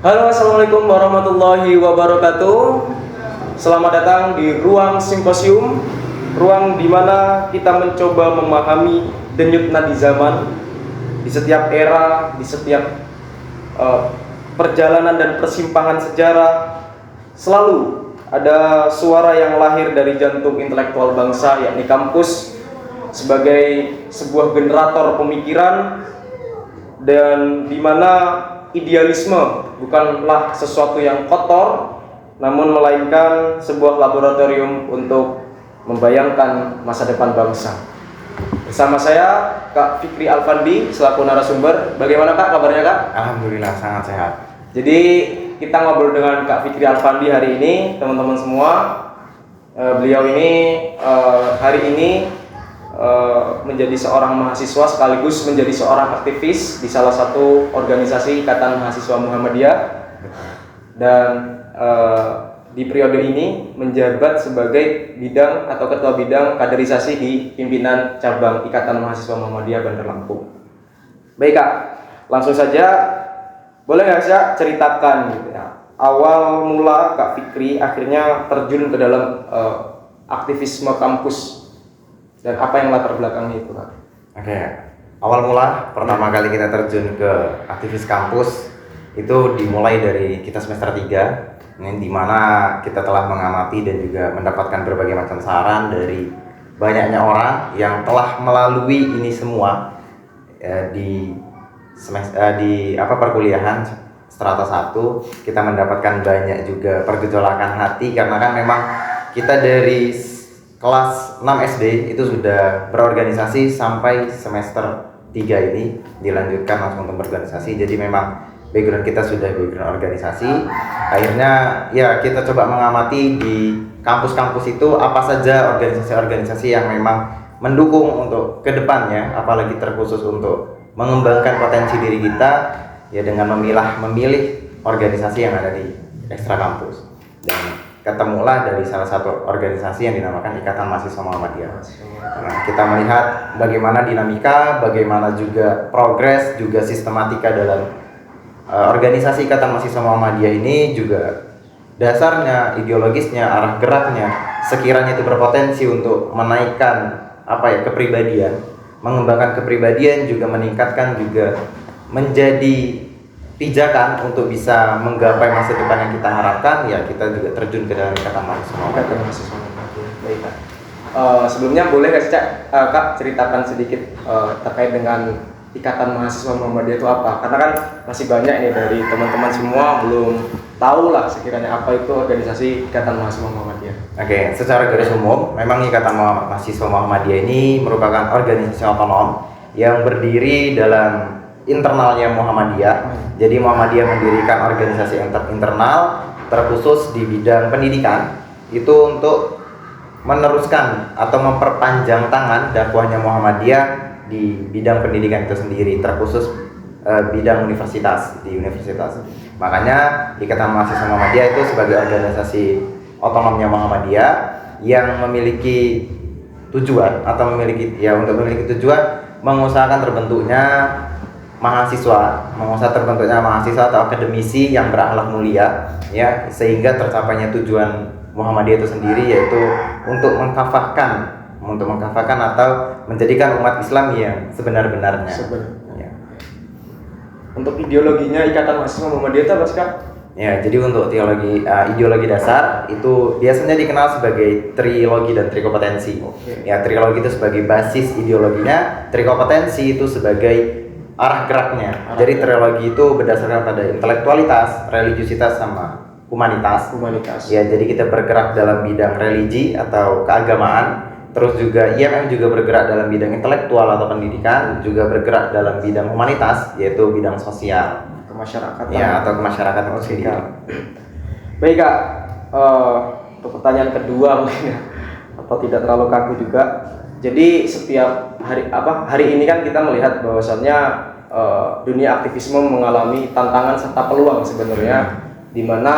Halo, assalamualaikum warahmatullahi wabarakatuh. Selamat datang di ruang simposium, ruang di mana kita mencoba memahami denyut nadi zaman di setiap era, di setiap perjalanan dan persimpangan sejarah. Selalu ada suara yang lahir dari jantung intelektual bangsa, yakni kampus, sebagai sebuah generator pemikiran, dan di mana idealisme bukanlah sesuatu yang kotor, namun melainkan sebuah laboratorium untuk membayangkan masa depan bangsa. Bersama saya Kak Fikri Alfandi selaku narasumber. Bagaimana Kak kabarnya Kak? Alhamdulillah sangat sehat. Jadi kita ngobrol dengan Kak Fikri Alfandi hari ini, teman-teman semua. Beliau ini hari ini menjadi seorang mahasiswa sekaligus menjadi seorang aktivis di salah satu organisasi Ikatan Mahasiswa Muhammadiyah, dan di periode ini menjabat sebagai bidang atau ketua bidang kaderisasi di pimpinan cabang Ikatan Mahasiswa Muhammadiyah Bandar Lampung. Baik Kak, langsung saja, boleh nggak saya ceritakan gitu ya, awal mula Kak Fikri akhirnya terjun ke dalam aktivisme kampus dan apa yang latar belakangnya itu Kak? Oke, awal mula pertama kali kita terjun ke aktivis kampus itu dimulai dari kita semester 3, ini dimana kita telah mengamati dan juga mendapatkan berbagai macam saran dari banyaknya orang yang telah melalui ini semua di perkuliahan strata 1. Kita mendapatkan banyak juga pergejolakan hati karena kan memang kita dari kelas 6 SD itu sudah berorganisasi sampai semester 3 ini dilanjutkan langsung untuk berorganisasi. Jadi memang background kita sudah background organisasi. Akhirnya ya kita coba mengamati di kampus-kampus itu apa saja organisasi-organisasi yang memang mendukung untuk kedepannya, apalagi terkhusus untuk mengembangkan potensi diri kita ya dengan memilih organisasi yang ada di ekstra kampus. Dan ketemulah dari salah satu organisasi yang dinamakan Ikatan Mahasiswa Muhammadiyah. Nah, kita melihat bagaimana dinamika, bagaimana juga progres, juga sistematika dalam organisasi Ikatan Mahasiswa Muhammadiyah ini, juga dasarnya, ideologisnya, arah geraknya, sekiranya itu berpotensi untuk menaikkan kepribadian, mengembangkan kepribadian, juga meningkatkan, juga menjadi pijakan untuk bisa menggapai masa depan yang kita harapkan, ya kita juga terjun ke dalam Ikatan Mahasiswa Muhammadiyah. Baik Kak. Sebelumnya boleh nggak sih Kak ceritakan sedikit terkait dengan Ikatan Mahasiswa Muhammadiyah itu apa? Karena kan masih banyak nih dari teman-teman semua belum tahu lah sekiranya apa itu organisasi Ikatan Mahasiswa Muhammadiyah. Oke, secara garis umum, memang Ikatan Mahasiswa Muhammadiyah ini merupakan organisasi otonom yang berdiri dalam internalnya Muhammadiyah. Jadi Muhammadiyah mendirikan organisasi internal terkhusus di bidang pendidikan itu untuk meneruskan atau memperpanjang tangan dakwahnya Muhammadiyah di bidang pendidikan itu sendiri, terkhusus bidang universitas. Makanya Ikatan Mahasiswa Muhammadiyah itu sebagai organisasi otonomnya Muhammadiyah yang memiliki tujuan untuk memiliki tujuan mengusahakan terbentuknya mahasiswa atau akademisi yang berakhlak mulia, ya, sehingga tercapainya tujuan Muhammadiyah itu sendiri, yaitu untuk mengkafahkan atau menjadikan umat Islam yang sebenar-benarnya. Ya. Untuk ideologinya Ikatan Mahasiswa Muhammadiyah itu apa sih Kak? Ya, jadi untuk ideologi dasar itu biasanya dikenal sebagai trilogi dan trikopetensi. Okay. Ya, trilogi itu sebagai basis ideologinya, trikopetensi itu sebagai arah geraknya. Jadi trilogi itu berdasarkan pada intelektualitas, religiusitas, sama humanitas. Ya, jadi kita bergerak dalam bidang religi atau keagamaan. Terus juga IMM juga bergerak dalam bidang intelektual atau pendidikan, juga bergerak dalam bidang humanitas, yaitu bidang sosial, kemasyarakatan. Ya, atau kemasyarakatan itu sendiri. Baik Kak, untuk pertanyaan kedua mungkin atau tidak terlalu kaku juga. Jadi setiap hari ini kan kita melihat bahwasannya dunia aktivisme mengalami tantangan serta peluang sebenarnya, di mana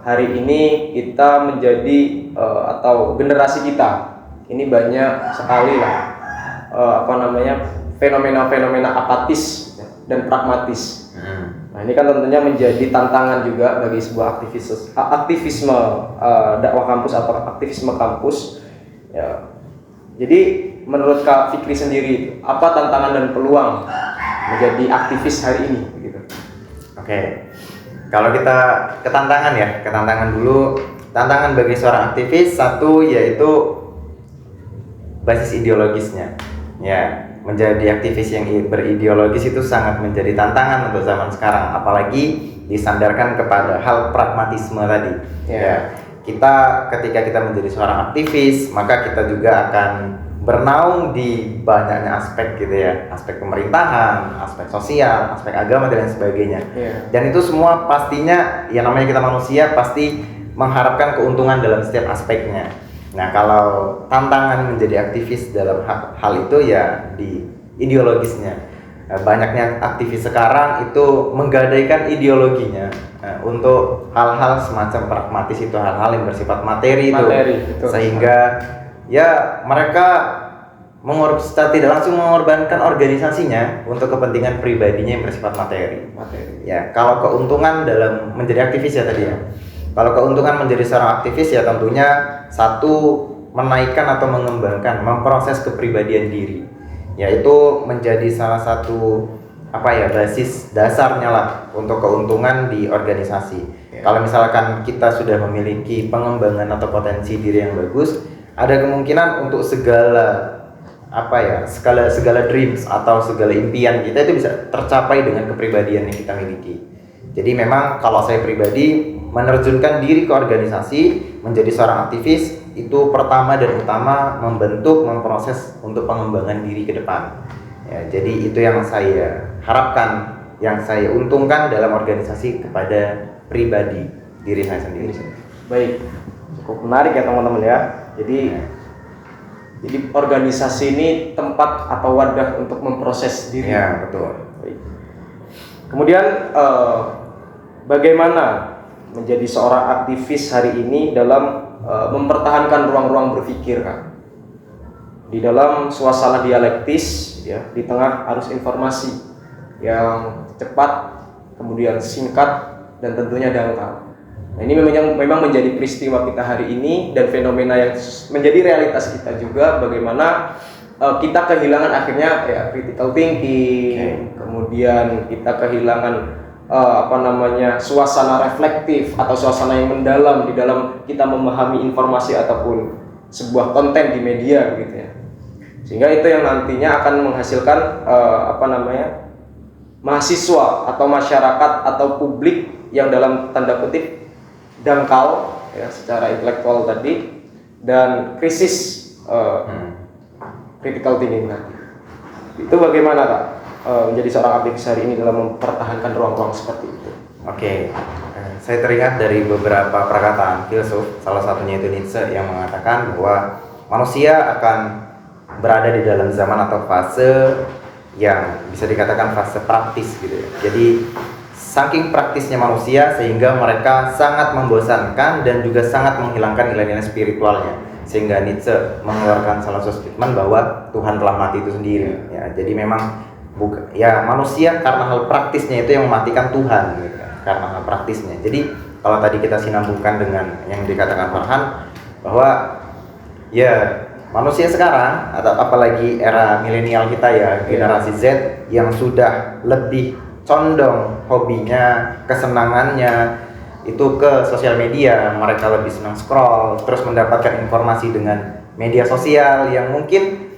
hari ini kita menjadi atau generasi kita ini banyak sekali lah fenomena-fenomena apatis dan pragmatis. Nah, ini kan tentunya menjadi tantangan juga bagi sebuah aktivisme dakwah kampus atau aktivisme kampus. Ya. Jadi menurut Kak Fikri sendiri, apa tantangan dan peluang menjadi aktivis hari ini? Gitu. Oke, kalau kita ke tantangan dulu. Tantangan bagi seorang aktivis satu yaitu basis ideologisnya. Ya, menjadi aktivis yang berideologis itu sangat menjadi tantangan untuk zaman sekarang, apalagi disandarkan kepada hal pragmatisme tadi. Ya, ketika kita menjadi seorang aktivis, maka kita juga akan bernaung di banyaknya aspek gitu ya, aspek pemerintahan, aspek sosial, aspek agama dan lain sebagainya. Dan itu semua pastinya, ya namanya kita manusia, pasti mengharapkan keuntungan dalam setiap aspeknya. Nah, kalau tantangan menjadi aktivis dalam hal itu ya di ideologisnya. Banyaknya aktivis sekarang itu menggadaikan ideologinya untuk hal-hal semacam pragmatis, itu hal-hal yang bersifat materi itu. Betul. Sehingga ya mereka secara tidak langsung mengorbankan organisasinya untuk kepentingan pribadinya yang bersifat materi. Ya, kalau keuntungan dalam menjadi aktivis ya tadi ya. Kalau keuntungan menjadi seorang aktivis ya tentunya satu, menaikkan atau mengembangkan, memproses kepribadian diri, yaitu menjadi salah satu basis dasarnya lah untuk keuntungan di organisasi. Kalau misalkan kita sudah memiliki pengembangan atau potensi diri yang bagus, ada kemungkinan untuk segala dreams atau segala impian kita itu bisa tercapai dengan kepribadian yang kita miliki. Jadi memang kalau saya pribadi menerjunkan diri ke organisasi menjadi seorang aktivis itu pertama dan utama memproses untuk pengembangan diri ke depan. Ya, jadi itu yang saya harapkan, yang saya untungkan dalam organisasi kepada pribadi diri saya sendiri. Baik, cukup menarik ya teman-teman ya. Jadi organisasi ini tempat atau wadah untuk memproses diri. Ya, betul. Baik. Kemudian bagaimana menjadi seorang aktivis hari ini dalam mempertahankan ruang-ruang berpikir, Kak? Di dalam suasana dialektis, ya, di tengah arus informasi yang cepat, kemudian singkat, dan tentunya dangkal. Nah, ini memang menjadi peristiwa kita hari ini dan fenomena yang menjadi realitas kita juga. Bagaimana kita kehilangan akhirnya ya critical thinking, kemudian kita kehilangan suasana reflektif atau suasana yang mendalam di dalam kita memahami informasi ataupun sebuah konten di media gitu ya. Sehingga itu yang nantinya akan menghasilkan mahasiswa atau masyarakat atau publik yang dalam tanda kutip dangkal ya secara intelektual tadi dan krisis critical thinking tadi. Itu bagaimana, Kak? Menjadi seorang aktivis hari ini dalam mempertahankan ruang-ruang seperti itu. Oke, saya teringat dari beberapa perkataan filsuf, salah satunya itu Nietzsche yang mengatakan bahwa manusia akan berada di dalam zaman atau fase yang bisa dikatakan fase praktis gitu ya. Jadi saking praktisnya manusia sehingga mereka sangat membosankan dan juga sangat menghilangkan nilai-nilai spiritualnya, sehingga Nietzsche mengeluarkan salah satu statement bahwa Tuhan telah mati itu sendiri ya. Jadi memang manusia karena hal praktisnya itu yang mematikan Tuhan gitu kan, karena hal praktisnya. Jadi kalau tadi kita sinambungkan dengan yang dikatakan Farhan bahwa ya manusia sekarang atau apalagi era milenial kita ya, generasi Z yang sudah lebih condong hobinya, kesenangannya itu ke sosial media. Mereka lebih senang scroll, terus mendapatkan informasi dengan media sosial yang mungkin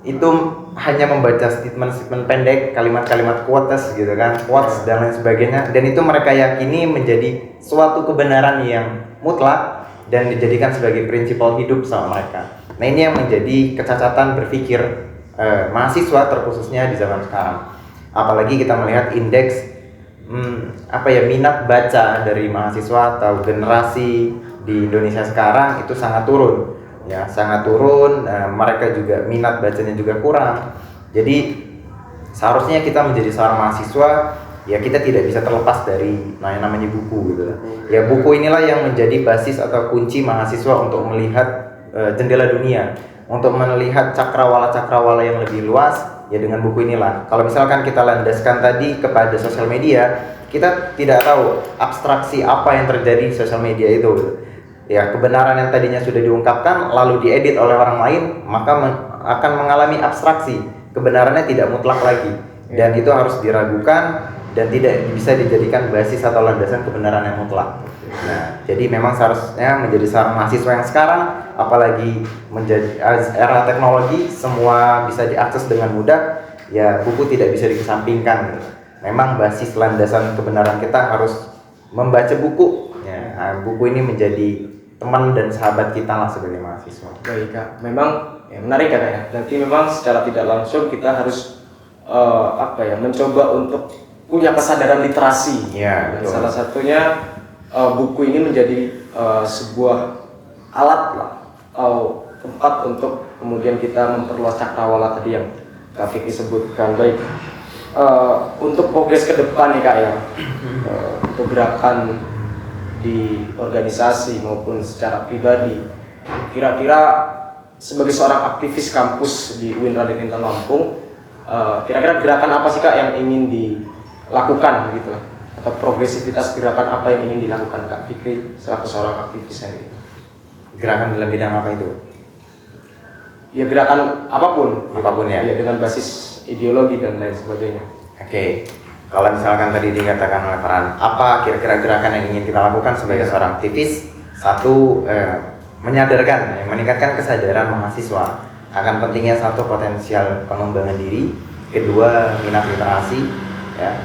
itu hanya membaca statement-statement pendek, kalimat-kalimat quotes gitu kan, quotes dan lain sebagainya, dan itu mereka yakini menjadi suatu kebenaran yang mutlak dan dijadikan sebagai prinsipal hidup sama mereka. Nah, ini yang menjadi kecacatan berpikir mahasiswa terkhususnya di zaman sekarang. Apalagi kita melihat indeks minat baca dari mahasiswa atau generasi di Indonesia sekarang itu sangat turun. Ya, sangat turun. Mereka juga minat bacanya juga kurang. Jadi seharusnya kita menjadi seorang mahasiswa ya kita tidak bisa terlepas dari yang namanya buku gitu. Ya, buku inilah yang menjadi basis atau kunci mahasiswa untuk melihat jendela dunia, untuk melihat cakrawala-cakrawala yang lebih luas ya dengan buku inilah. Kalau misalkan kita landaskan tadi kepada sosial media, kita tidak tahu abstraksi apa yang terjadi di sosial media itu. Ya, kebenaran yang tadinya sudah diungkapkan lalu diedit oleh orang lain, maka akan mengalami abstraksi. Kebenarannya tidak mutlak lagi, dan itu harus diragukan dan tidak bisa dijadikan basis atau landasan kebenaran yang mutlak. Nah, jadi memang seharusnya menjadi seorang mahasiswa yang sekarang, apalagi menjadi era teknologi, semua bisa diakses dengan mudah, ya buku tidak bisa dikesampingkan. Memang basis landasan kebenaran kita harus membaca buku. Ya, nah, buku ini menjadi teman dan sahabat kita lah sebagai mahasiswa. Baik Kak, memang ya, menarik Kak ya. Berarti memang secara tidak langsung kita harus mencoba untuk punya kesadaran literasi. Ya, Dan salah satunya buku ini menjadi sebuah alat lah atau tempat untuk kemudian kita memperluas cakrawala tadi yang Kak Fikri sebutkan. Baik, untuk progres ke depan nih Kak ya, untuk gerakan di organisasi maupun secara pribadi, kira-kira sebagai seorang aktivis kampus di UIN Raden Intan Lampung, kira-kira gerakan apa sih Kak yang ingin dilakukan gitu, atau progresivitas gerakan apa yang ingin dilakukan Kak Fikri selaku seorang aktivis hari ini? Gerakan dalam bidang apa itu? Ya gerakan apapun Ya. Ya, dengan basis ideologi dan lain sebagainya. Oke. Kalau misalkan tadi dikatakan oleh Farhan, apa kira-kira gerakan yang ingin kita lakukan sebagai seorang aktivis? Satu, menyadarkan, meningkatkan kesadaran mahasiswa akan pentingnya satu potensial pengembangan diri, kedua minat literasi, ya,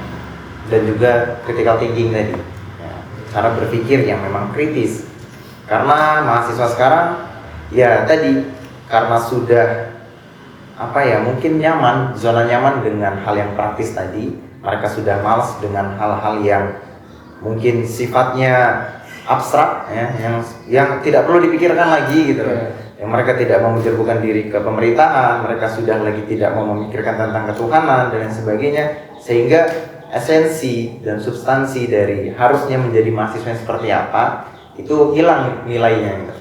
dan juga critical thinking tadi, ya, cara berpikir yang memang kritis. Karena mahasiswa sekarang, ya tadi, karena sudah mungkin nyaman, zona nyaman dengan hal yang praktis tadi. Mereka sudah malas dengan hal-hal yang mungkin sifatnya abstrak, ya, yang tidak perlu dipikirkan lagi gitu. Yang mereka tidak mau menjerbukan diri ke pemerintahan, mereka sudah lagi tidak mau memikirkan tentang ketuhanan dan lain sebagainya, sehingga esensi dan substansi dari harusnya menjadi mahasiswa yang seperti apa itu hilang nilainya gitu.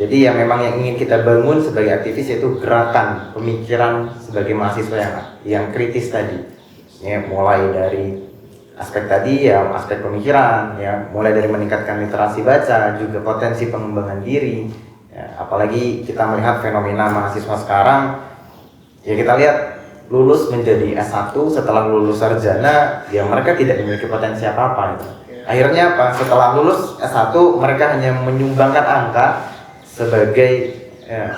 Jadi memang yang ingin kita bangun sebagai aktivis yaitu gerakan pemikiran sebagai mahasiswa yang kritis tadi. Ya, mulai dari aspek tadi ya, aspek pemikiran ya, mulai dari meningkatkan literasi baca, juga potensi pengembangan diri ya, apalagi kita melihat fenomena mahasiswa sekarang ya, kita lihat lulus menjadi S1, setelah lulus sarjana ya mereka tidak memiliki potensi apa-apa gitu. Akhirnya apa? Setelah lulus S1 mereka hanya menyumbangkan angka sebagai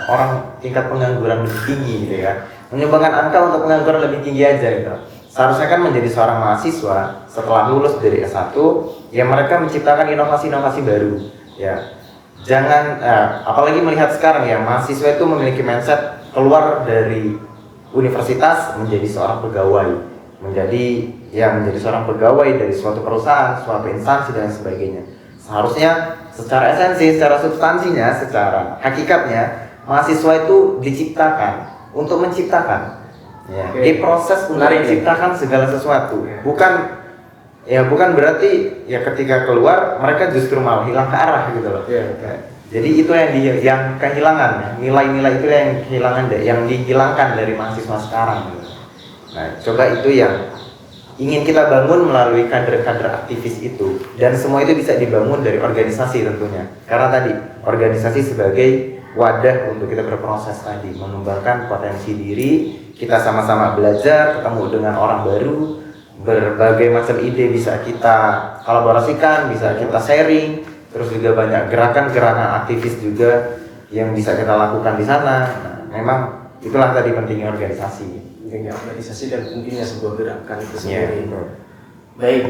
orang tingkat pengangguran lebih tinggi gitu ya, menyumbangkan angka untuk pengangguran lebih tinggi aja gitu. Seharusnya kan menjadi seorang mahasiswa setelah lulus dari S1 ya mereka menciptakan inovasi-inovasi baru ya. Jangan apalagi melihat sekarang ya, mahasiswa itu memiliki mindset keluar dari universitas menjadi seorang pegawai, menjadi seorang pegawai dari suatu perusahaan, suatu instansi dan sebagainya. Seharusnya secara esensi, secara substansinya, secara hakikatnya mahasiswa itu diciptakan untuk menciptakan. Ya, diproses untuk menciptakan segala sesuatu. Bukan berarti ya ketika keluar mereka justru malah hilang ke arah gitu loh. Jadi itu yang kehilangan ya. Nilai-nilai itu yang kehilangan yang dihilangkan dari mahasiswa sekarang gitu. Nah, coba itu yang ingin kita bangun melalui kader-kader aktivis itu, dan semua itu bisa dibangun dari organisasi tentunya. Karena tadi organisasi sebagai wadah untuk kita berproses tadi, mengembangkan potensi diri, kita sama-sama belajar, ketemu dengan orang baru, berbagai macam ide bisa kita kolaborasikan, bisa kita sharing, terus juga banyak gerakan-gerakan aktivis juga yang bisa kita lakukan di sana. Nah, memang itulah tadi pentingnya organisasi. Pentingnya organisasi dan pentingnya sebuah gerakan itu sendiri. Yeah. Baik,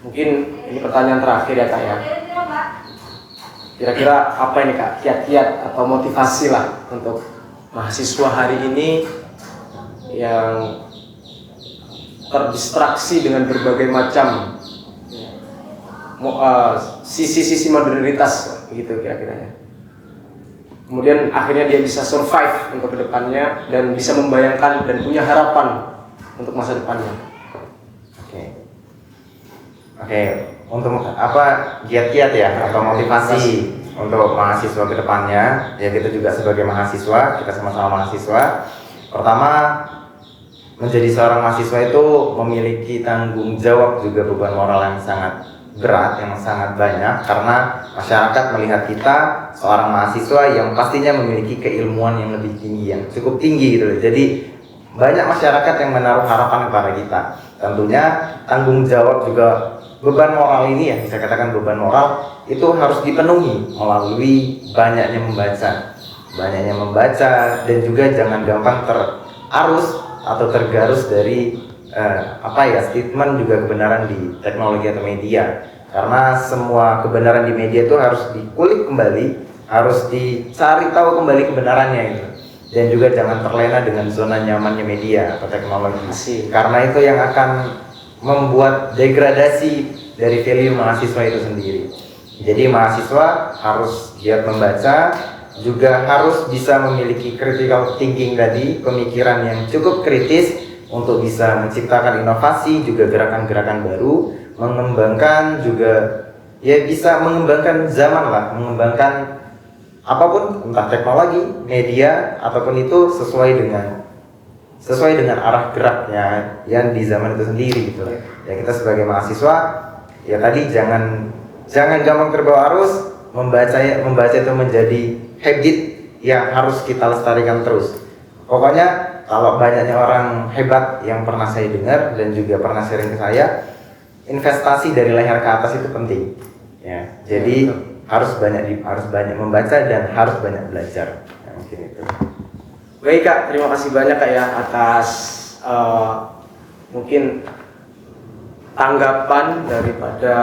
mungkin ini pertanyaan terakhir ya Kak ya. Kira-kira apa ini Kak, kiat-kiat atau motivasi lah untuk mahasiswa hari ini yang terdistraksi dengan berbagai macam sisi-sisi modernitas gitu kira-kiranya. Kemudian akhirnya dia bisa survive untuk kedepannya dan bisa membayangkan dan punya harapan untuk masa depannya. Oke. Untuk apa kiat-kiat ya atau motivasi untuk mahasiswa kedepannya, ya kita juga sebagai mahasiswa, kita sama-sama mahasiswa. Pertama, menjadi seorang mahasiswa itu memiliki tanggung jawab juga beban moral yang sangat berat, yang sangat banyak, karena masyarakat melihat kita seorang mahasiswa yang pastinya memiliki keilmuan yang lebih tinggi, yang cukup tinggi gitu loh. Jadi banyak masyarakat yang menaruh harapan kepada kita. Tentunya tanggung jawab juga beban moral ini, ya bisa katakan beban moral itu harus dipenuhi melalui banyaknya membaca, dan juga jangan gampang terarus atau tergarus dari statement juga kebenaran di teknologi atau media, karena semua kebenaran di media itu harus dikulik kembali, harus dicari tahu kembali kebenarannya itu, dan juga jangan terlena dengan zona nyamannya media atau teknologi, karena itu yang akan membuat degradasi dari value mahasiswa itu sendiri. Jadi mahasiswa harus giat membaca, juga harus bisa memiliki critical thinking tadi, pemikiran yang cukup kritis untuk bisa menciptakan inovasi, juga gerakan-gerakan baru, mengembangkan juga, ya bisa mengembangkan zaman lah, mengembangkan apapun, entah teknologi, media, ataupun itu sesuai dengan arah geraknya yang di zaman itu sendiri gitu. Ya kita sebagai mahasiswa, ya tadi jangan gampang terbawa arus. Membaca itu menjadi habit yang harus kita lestarikan terus. Pokoknya kalau banyaknya orang hebat yang pernah saya dengar dan juga pernah sharing ke saya, investasi dari leher ke atas itu penting. Ya, jadi harus banyak membaca dan harus banyak belajar. Ya, mungkin itu. Baik Kak, terima kasih banyak Kak ya atas mungkin tanggapan daripada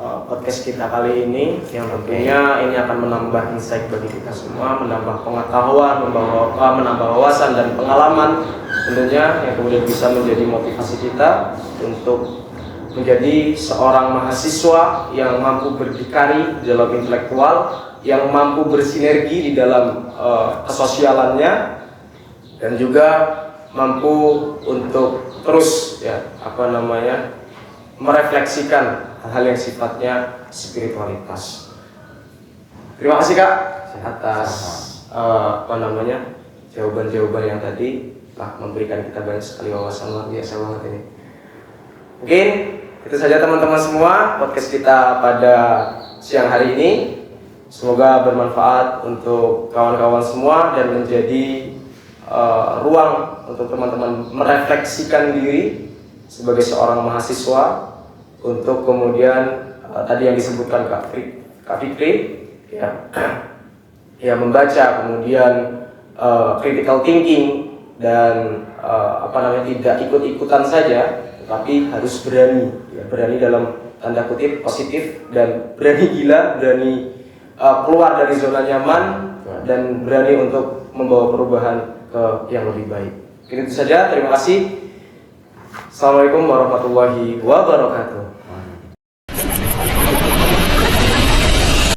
podcast kita kali ini, yang tentunya ini akan menambah insight bagi kita semua, menambah pengetahuan, menambah wawasan dan pengalaman tentunya, yang kemudian bisa menjadi motivasi kita untuk menjadi seorang mahasiswa yang mampu berdikari dalam intelektual, yang mampu bersinergi di dalam kesosialannya, dan juga mampu untuk terus merefleksikan hal-hal yang sifatnya spiritualitas. Terima kasih Kak atas jawaban-jawaban yang tadi telah memberikan kita banyak sekali wawasan luar biasa banget ini. Mungkin itu saja teman-teman semua podcast kita pada siang hari ini. Semoga bermanfaat untuk kawan-kawan semua dan menjadi ruang untuk teman-teman merefleksikan diri sebagai seorang mahasiswa, untuk kemudian tadi yang disebutkan Kak Fikri ya membaca, kemudian critical thinking, dan tidak ikut-ikutan saja, tetapi harus berani dalam tanda kutip positif, dan berani gila, berani keluar dari zona nyaman, dan berani untuk membawa perubahan ke yang lebih baik. Itu saja, terima kasih. Assalamualaikum warahmatullahi wabarakatuh.